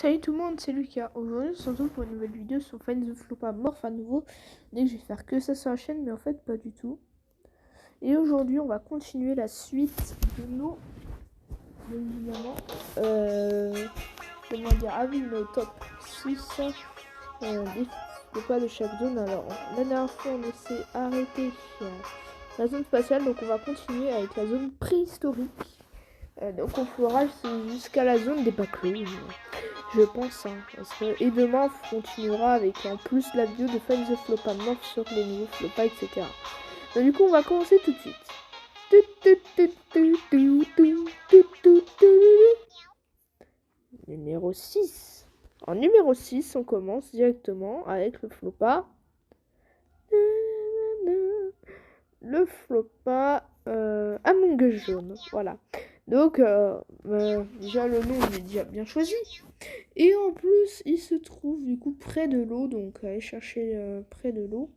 Salut tout le monde, c'est Lucas. Aujourd'hui, on se retrouve pour une nouvelle vidéo sur Find the Flopa Morph à nouveau. Dès que je vais faire que ça sur la chaîne, mais en fait, pas du tout. Et aujourd'hui, on va continuer la suite de nos. Évidemment. Comment dire, avec nos top 6 des Flopas de chaque zone. Alors, la dernière fois, on s'est arrêté la zone spatiale, donc on va continuer avec la zone préhistorique. Donc, on fera jusqu'à la zone des backlog. Je pense, hein, et demain on continuera avec en plus la vidéo de Find the Flopa Morph sur les nouveaux Flopas, etc. Donc, du coup, on va commencer tout de suite. Numéro 6. En numéro 6, on commence directement avec le Flopa. Le Flopa Among Us jaune. Voilà. Donc, déjà le nom il est déjà bien choisi. Et en plus, il se trouve du coup près de l'eau. Donc, allez chercher près de l'eau.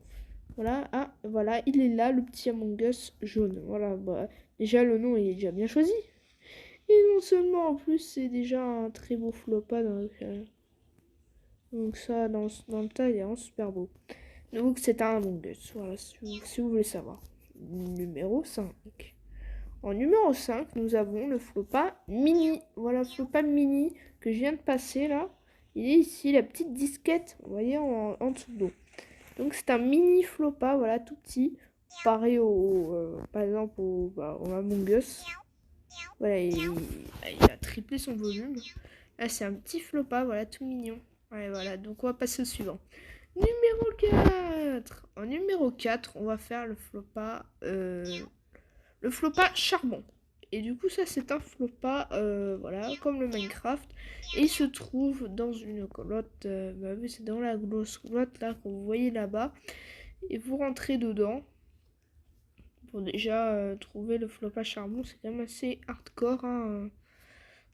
Voilà. Ah, voilà, il est là, le petit Among Us jaune. Voilà. Bah, déjà, le nom il est déjà bien choisi. Et non seulement, en plus, c'est déjà un très beau Flopa. Donc, ça, dans le tas, il est vraiment super beau. Donc, c'est un Among Us. Voilà, si vous voulez savoir. Numéro 5. En numéro 5, nous avons le Flopa Mini. Voilà, Flopa Mini que je viens de passer là. Il est ici, la petite disquette, vous voyez, en dessous de l'eau. Donc c'est un mini Flopa, voilà, tout petit. Pareil par exemple, au Among Us. Voilà, il a triplé son volume. Là, c'est un petit Flopa, voilà, tout mignon. Ouais, voilà, donc on va passer au suivant. Numéro 4. En numéro 4, on va faire le Flopa charbon. Et du coup, ça, c'est un Flopa, voilà, comme le Minecraft. Et il se trouve dans une grotte, c'est dans la grosse grotte, là, que vous voyez là-bas. Et vous rentrez dedans. Pour déjà trouver le Flopa charbon, c'est quand même assez hardcore, hein.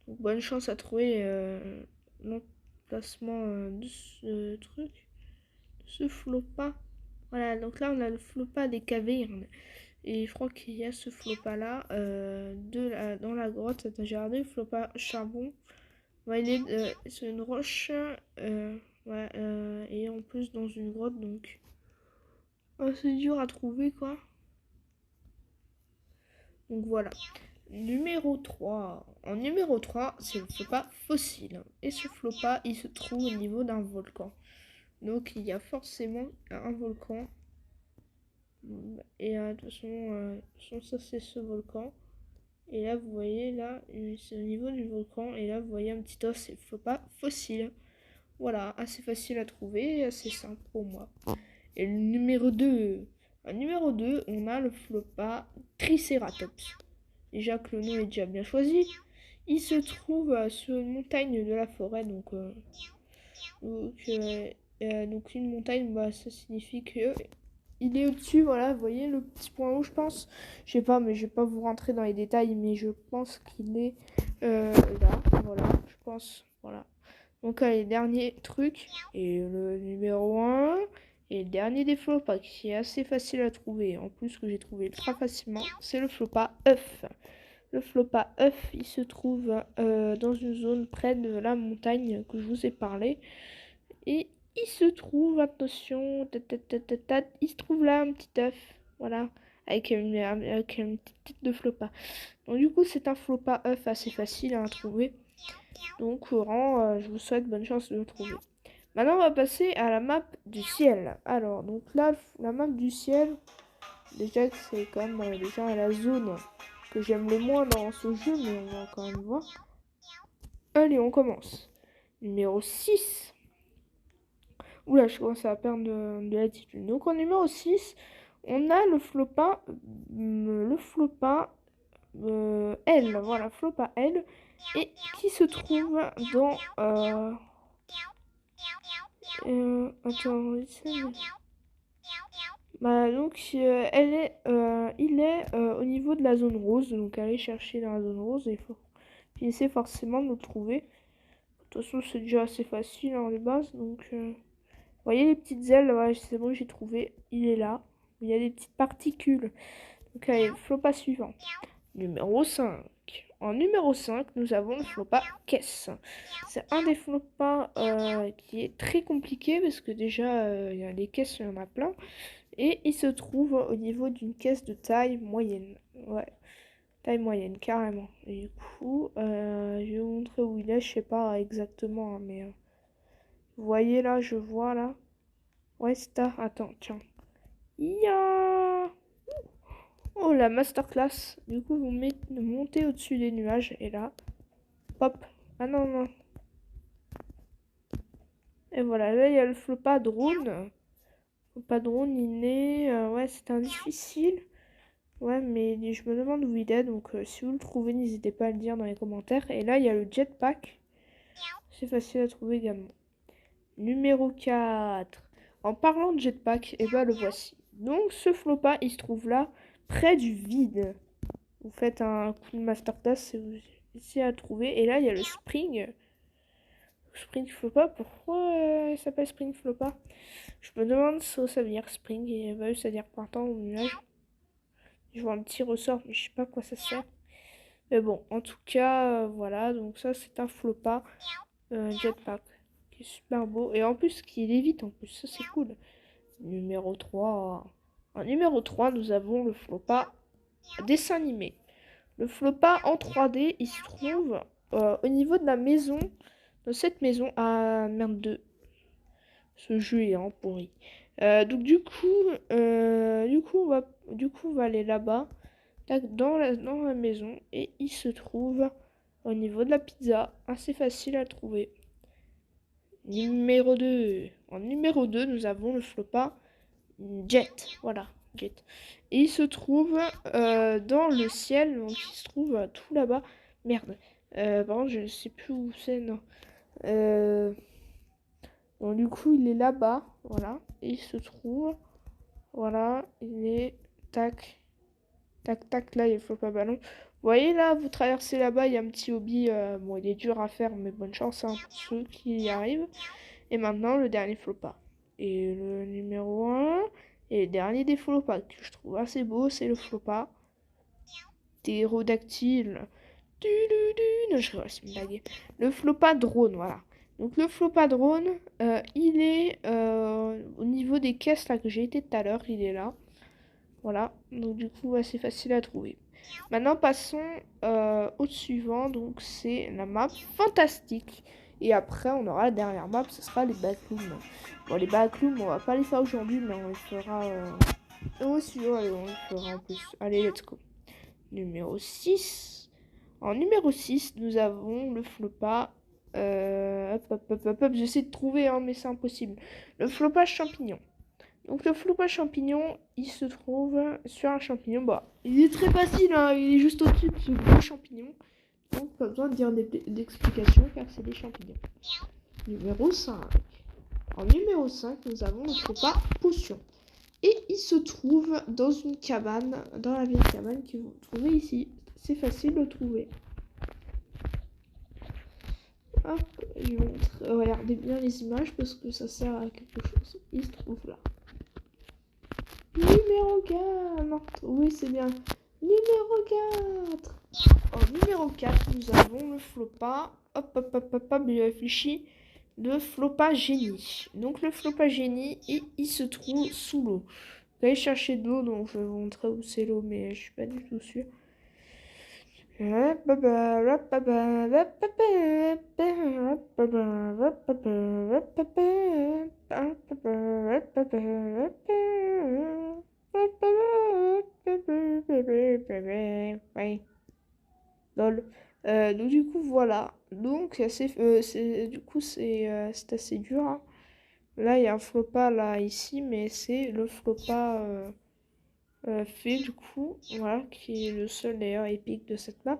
Donc, bonne chance à trouver l'emplacement de ce truc, de ce Flopa. Voilà, donc là, on a le Flopa des cavernes. Et je crois qu'il y a ce Flopa là dans la grotte. Attends, j'ai regardé le Flopa charbon. Ouais, il est sur une roche. Ouais, et en plus dans une grotte, donc c'est dur à trouver quoi. Donc voilà. Numéro 3. En numéro 3, c'est le Flopa fossile. Et ce Flopa, il se trouve au niveau d'un volcan. Donc il y a forcément un volcan. Et de toute façon, ça c'est ce volcan. Et là, vous voyez, là, c'est au niveau du volcan. Et là, vous voyez un petit os, c'est le Flopa fossile. Voilà, assez facile à trouver, assez simple pour moi. Et le numéro 2. En numéro 2, on a le Flopa Triceratops. Déjà que le nom est déjà bien choisi. Il se trouve sur une montagne de la forêt. Donc une montagne, ça signifie que il est au-dessus, voilà, vous voyez le petit point haut, je pense. Je sais pas, mais je vais pas vous rentrer dans les détails, mais je pense qu'il est là, voilà, je pense, voilà. Donc, allez, dernier truc, et le numéro 1, et le dernier des Flopas, qui est assez facile à trouver, en plus que j'ai trouvé ultra facilement, c'est le Flopa œuf. Le Flopa œuf, il se trouve dans une zone près de la montagne que je vous ai parlé, et il se trouve, attention, il se trouve là un petit œuf, voilà, avec une petite tête de Flopa. Donc du coup, c'est un Flopa œuf assez facile à trouver. Donc courant, je vous souhaite bonne chance de le trouver. Maintenant, on va passer à la map du ciel. Alors, donc là, la map du ciel, déjà que c'est quand même déjà la zone que j'aime le moins dans ce jeu, mais on va quand même voir. Allez, on commence. Numéro 6. Oula, je commence à perdre de l'attitude. Donc en numéro 6, on a le Flopa L. Voilà, Flopa L. Et qui se trouve dans... attends, donc il est au niveau de la zone rose. Donc allez chercher dans la zone rose. Il faut essayer forcément de le trouver. De toute façon, c'est déjà assez facile en les bases. Donc... Vous voyez les petites ailes, ouais, c'est bon, j'ai trouvé. Il est là. Il y a des petites particules. Donc, allez, Flopa suivant. Numéro 5. En numéro 5, nous avons le Flopa caisse. C'est un des Flopas qui est très compliqué parce que déjà, il y a les caisses, il y en a plein. Et il se trouve au niveau d'une caisse de taille moyenne. Ouais, taille moyenne, carrément. Et du coup, je vais vous montrer où il est, je sais pas exactement, hein, mais... vous voyez là, je vois là. Ouais, c'est à... attends, tiens. Ya Oh, la masterclass. Du coup, vous montez au-dessus des nuages. Et là, hop. Ah non, non. Et voilà, là, il y a le Flopa drone. Flopa drone, il est... ouais, c'est un difficile. Ouais, mais je me demande où il est. Donc, si vous le trouvez, n'hésitez pas à le dire dans les commentaires. Et là, il y a le jetpack. C'est facile à trouver également. Numéro 4. En parlant de jetpack, et ben le voici. Donc, ce Flopa, il se trouve là, près du vide. Vous faites un coup de masterclass et vous essayez à trouver. Et là, il y a le Spring. Spring Flopa. Pourquoi il s'appelle Spring Flopa? Je me demande si ça veut dire Spring et bah, ça veut dire printemps ou nuage. Je vois un petit ressort, mais je sais pas à quoi ça sert. Mais bon, en tout cas, voilà. Donc ça, c'est un Flopa jetpack qui est super beau. Et en plus, qui évite en plus. Ça, c'est cool. Numéro 3. En numéro 3, nous avons le Flopa dessin animé. Le Flopa en 3D, il se trouve au niveau de la maison, de cette maison. Ah merde, ce jeu est en pourri. Donc du coup, on va aller là-bas, dans la maison, et il se trouve au niveau de la pizza, assez facile à trouver. Numéro 2. En numéro 2, nous avons le Flopa Jet. Voilà, Jet. Et il se trouve dans le ciel, donc il se trouve tout là-bas. Merde. Par contre, je ne sais plus où c'est, non. Donc du coup, il est là-bas, voilà. Et il se trouve, voilà, il est, tac, tac, tac, là, il faut pas ballon. Vous voyez là, vous traversez là-bas, il y a un petit hobby, bon, il est dur à faire, mais bonne chance hein, pour ceux qui y arrivent. Et maintenant, le dernier Flopa. Et le numéro 1, et le dernier des Flopas, que je trouve assez beau, c'est le Flopa ptérodactyle. Non, je rigole, c'est une blague. Le Flopa drone, voilà. Donc le Flopa drone, il est au niveau des caisses là que j'ai été tout à l'heure, il est là. Voilà, donc du coup c'est facile à trouver. Maintenant passons au suivant, donc c'est la map fantastique. Et après on aura la dernière map, ce sera les backrooms. Bon les backrooms on va pas les faire aujourd'hui, mais on les fera... aussi, allez, on les fera en plus. Allez, let's go. Numéro 6. En numéro 6, nous avons le Flopa. J'essaie de trouver, hein, mais c'est impossible. Le Flopa champignon. Donc, le Flopa champignon, il se trouve sur un champignon. Bah, il est très facile, hein, il est juste au-dessus de ce gros champignon. Donc, pas besoin de dire d'explication car c'est des champignons. Numéro 5. En numéro 5, nous avons le Flopa potion. Et il se trouve dans une cabane, dans la vieille cabane que vous trouvez ici. C'est facile de trouver. Hop, je vous montre. Regardez bien les images parce que ça sert à quelque chose. Il se trouve là. Numéro 4. Non, oui, c'est bien. Numéro 4. En numéro 4, nous avons le Flopa. Hop, bien réfléchi. Le Flopa génie. Donc le Flopa génie, il se trouve sous l'eau. Vous allez chercher de l'eau, donc je vais vous montrer où c'est l'eau, mais je suis pas du tout sûr. Lol. Donc du coup voilà. Donc c'est assez dur. Hein. Là il y a un Flopa là ici, mais c'est le Flopa fait du coup, voilà, qui est le seul d'ailleurs épique de cette map.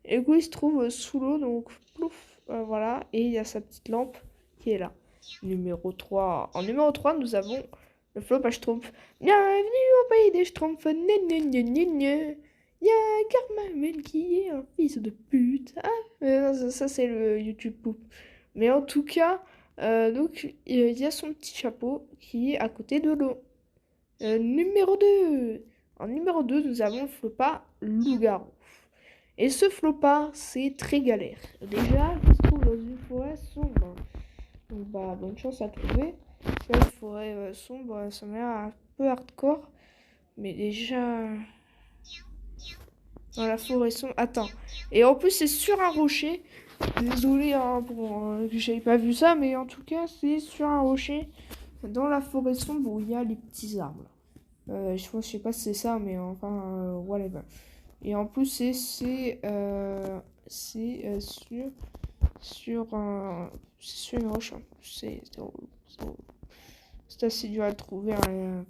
Et du coup il se trouve sous l'eau, donc plouf, voilà, et il y a sa petite lampe qui est là. Numéro 3. En numéro 3, nous avons le Flopa Schtroumpf. Bienvenue au pays des Schtroumpfs. Il y a Carmamen qui est un fils de pute. Ah, ça c'est le YouTube poop. Mais en tout cas, donc il y a son petit chapeau qui est à côté de l'eau. Numéro 2. En numéro 2, nous avons le Flopa loup-garou. Et ce Flopa, c'est très galère. Déjà, il se trouve dans une forêt sombre. Donc bah bonne chance à trouver. Là, une forêt sombre, ça m'a l'air un peu hardcore. Mais déjà... Dans la forêt sombre... Attends. Et en plus, c'est sur un rocher. Désolé hein, que j'avais pas vu ça, mais en tout cas, c'est sur un rocher. Dans la forêt sombre où il y a les petits arbres. Je sais pas si c'est ça, mais enfin, whatever. Et en plus, c'est sur une roche. Hein. C'est assez dur à le trouver. Hein,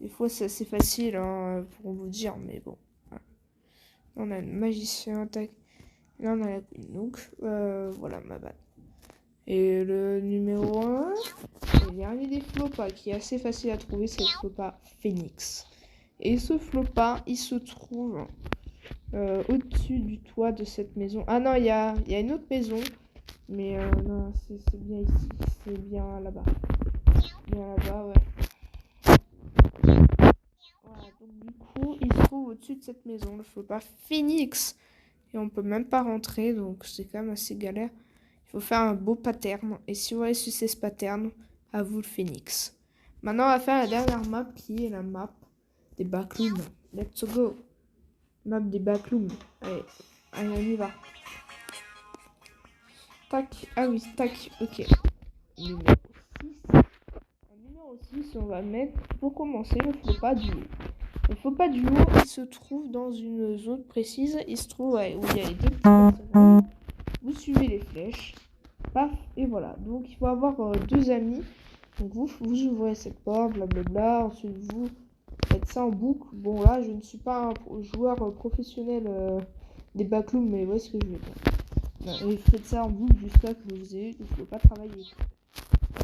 des fois, c'est assez facile hein, pour vous dire, mais bon. Là, on a le magicien, tac. Là, on a la queen. Donc, voilà, ma balle. Et le numéro 1, le dernier des flopas qui est assez facile à trouver, c'est le flopa Phoenix. Et ce flopa, il se trouve au-dessus du toit de cette maison. Ah non, il y a une autre maison. Mais non, c'est bien ici. C'est bien là-bas. Bien là-bas, ouais. Voilà, donc du coup, il se trouve au-dessus de cette maison. Le flopa Phoenix. Et on peut même pas rentrer, donc c'est quand même assez galère. Il faut faire un beau pattern. Et si vous voulez sucer ce pattern, à vous le Phoenix. Maintenant, on va faire la dernière map qui est la map des backrooms. Let's go. Map des backrooms. Allez, on y va. Tac. Ah oui, tac. Ok. Numéro 6. En numéro 6, on va mettre, pour commencer, le flopa du haut. Le flopa du haut, il se trouve dans une zone précise. Il se trouve où il y a les deux petits personnages. Vous suivez les flèches. Paf, et voilà. Donc, il faut avoir deux amis. Donc, vous ouvrez cette porte, blablabla. Ensuite, vous faites ça en boucle. Bon, là, je ne suis pas un joueur professionnel des backrooms, mais vous voyez ce que je veux dire. Et vous faites ça en boucle jusqu'à que vous ayez, ne pouvez pas travailler.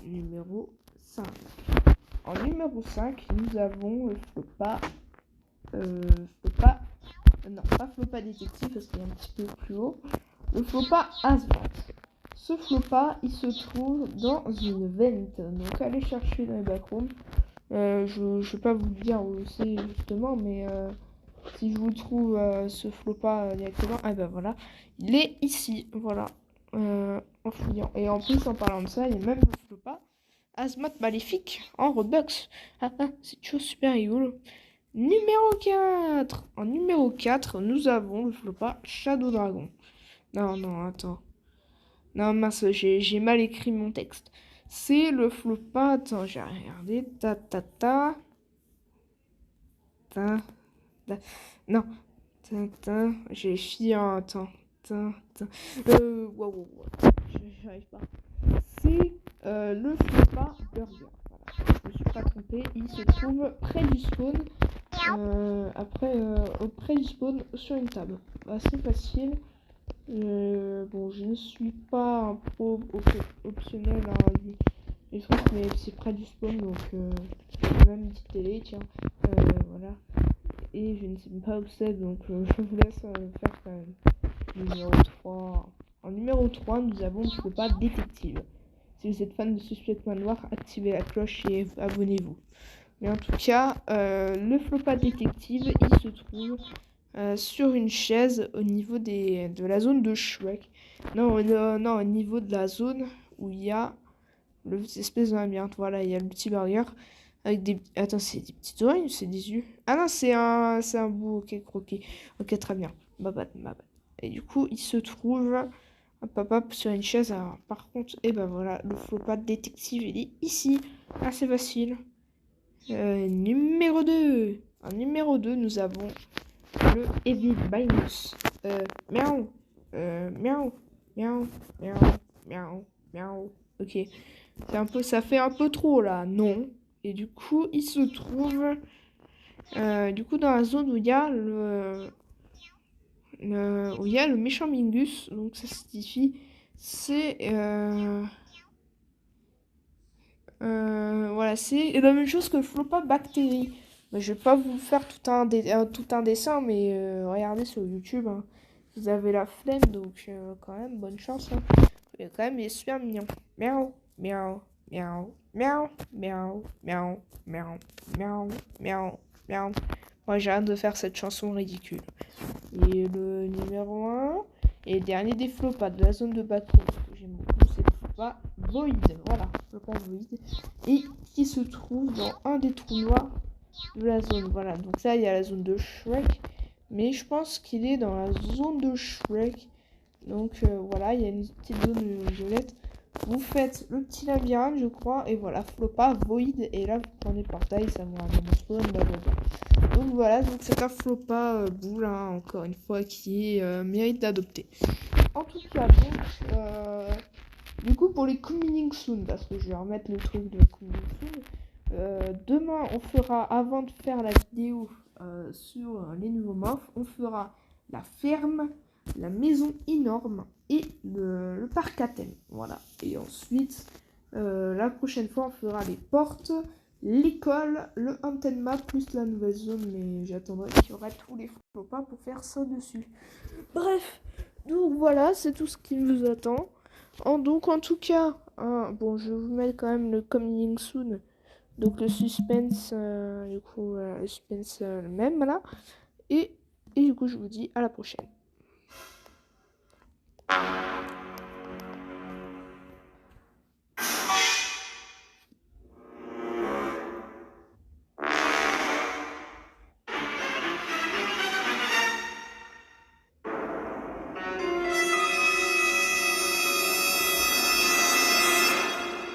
Numéro 5. En numéro 5, nous avons le flopa. Non, pas flopa détective parce qu'il est un petit peu plus haut. Le flopa Asmat. Ce flopa, il se trouve dans une vente. Donc, allez chercher dans les backrooms. Je ne vais pas vous dire où c'est justement, mais si je vous trouve ce flopa directement, ah ben voilà, il est ici, voilà, en fouillant. Et en plus, en parlant de ça, il y a même le flopa Asmat Maléfique en Robux. Ah, c'est une chose super rigolo. Numéro 4. En numéro 4, nous avons le flopa Shadow Dragon. Non, attends. Non, mince, j'ai mal écrit mon texte. C'est le flopa. Attends, j'ai regardé. Non. J'ai chié en. Attends. Wow. J'arrive pas. C'est le flopa burger. Voilà. Je me suis pas trompée. Il se trouve près du spawn. Près du spawn sur une table. Assez facile. Bon, je ne suis pas un pro optionnel du truc, mais c'est près du spawn, donc même une petite télé, tiens, voilà. Et je ne sais pas où c'est, donc je vous laisse faire quand même. Numéro 3. En numéro 3, nous avons le flopa détective. Si vous êtes fan de Suspect Manoir, activez la cloche et abonnez-vous. Mais en tout cas, le flopa détective, il se trouve sur une chaise au niveau de la zone de Shrek. Non, au niveau de la zone où il y a l'espèce de labyrinthe. Voilà, il y a le petit burger avec des... Attends, c'est des petites oreilles ou c'est des yeux? Ah non, c'est un bout, ok, croqué. Ok, très bien. Ma bad. Et du coup, il se trouve hop, sur une chaise. Alors, par contre, et ben voilà, le flopa détective, il est ici. Assez facile. Numéro 2. En numéro 2, nous avons le Evil Binus. Miaou. Ok. Ça fait un peu trop là, non. Et du coup, il se trouve dans la zone où il y a le méchant Mingus. Donc ça signifie c'est voilà, c'est la même chose que le flopa bactérie. Mais je vais pas vous faire tout un dessin, mais regardez sur YouTube. Hein. Vous avez la flemme, donc quand même, bonne chance. Hein. Et quand même, il est super mignon. Miaou. Moi, j'ai hâte de faire cette chanson ridicule. Et le numéro 1 et dernier des flopas de la zone de backroom que j'aime beaucoup, c'est le flopa Void. Voilà, flopa Void. Et qui se trouve dans un des trous noirs de la zone. Voilà, donc ça, il y a la zone de Shrek. Mais je pense qu'il est dans la zone de Shrek. Donc voilà, il y a une petite zone violette. Vous faites le petit labyrinthe, je crois, et voilà, flopa, void, et là vous prenez portail, ça vous ramène au spawn, blablabla. Donc voilà, donc c'est un flopa boule, hein, encore une fois, qui mérite d'adopter. En tout cas, donc, du coup, pour les coming soon, parce que je vais remettre le truc de coming soon, demain, on fera, avant de faire la vidéo sur les nouveaux morphs, on fera la ferme, la maison énorme et le parc à thème. Voilà. Et ensuite, la prochaine fois, on fera les portes, l'école, le antenne map plus la nouvelle zone. Mais j'attendrai qu'il y aura tous les flopas pour faire ça dessus. Bref, donc voilà, c'est tout ce qui vous attend. Donc en tout cas, hein, bon, je vais vous mettre quand même le coming soon. Donc le suspense, du coup, le suspense le même, voilà. Et du coup, je vous dis à la prochaine.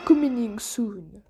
Coming soon.